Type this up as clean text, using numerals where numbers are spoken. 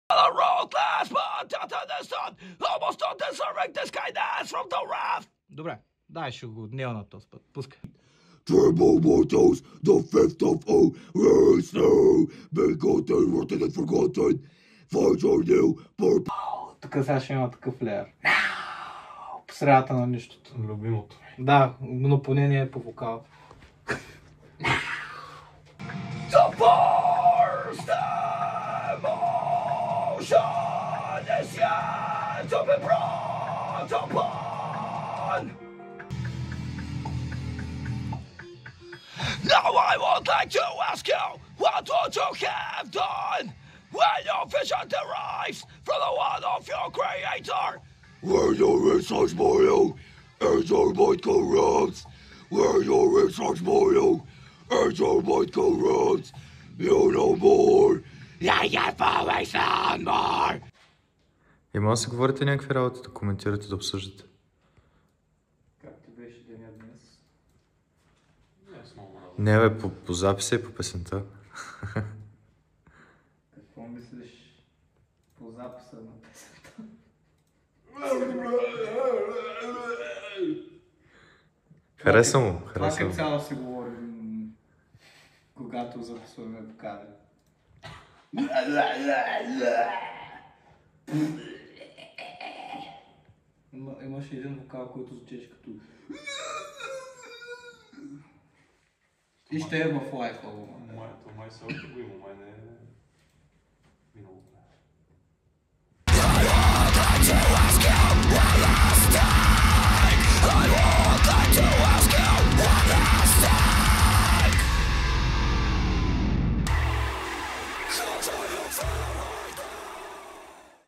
The road glass, but to the sun, almost not deserving this kindness from the raft. Добре, дай ще го дневна този път, пускай. Tribal mortals, the fifth of all, race now, begotten, rotted and forgotten, fight your new purpose. Тук сега ще има такъв леер. По средата на нищото. Любимото. Да, но поне не е по вокал. The burst emotion is yet to be brought upon. Now I would like to ask you, what would you have done when your vision derives from the one of your creator? Where your resource moral, as your mind corrupts, where your resource moral, as your mind corrupts, you know more, You've always known more. И може да си говорите някакви работи, да коментирате, да обсъждате. Както беше деня днес? Не бе, по записа и по песента. Какво мислиш по записа на песента? Хареса му, Това хареса как му. цяло си говорим, когато записваме по кадър. Имаше един вокал, който звучеше като... И ще е в лайф албума. Май се още го има, май не е минало. I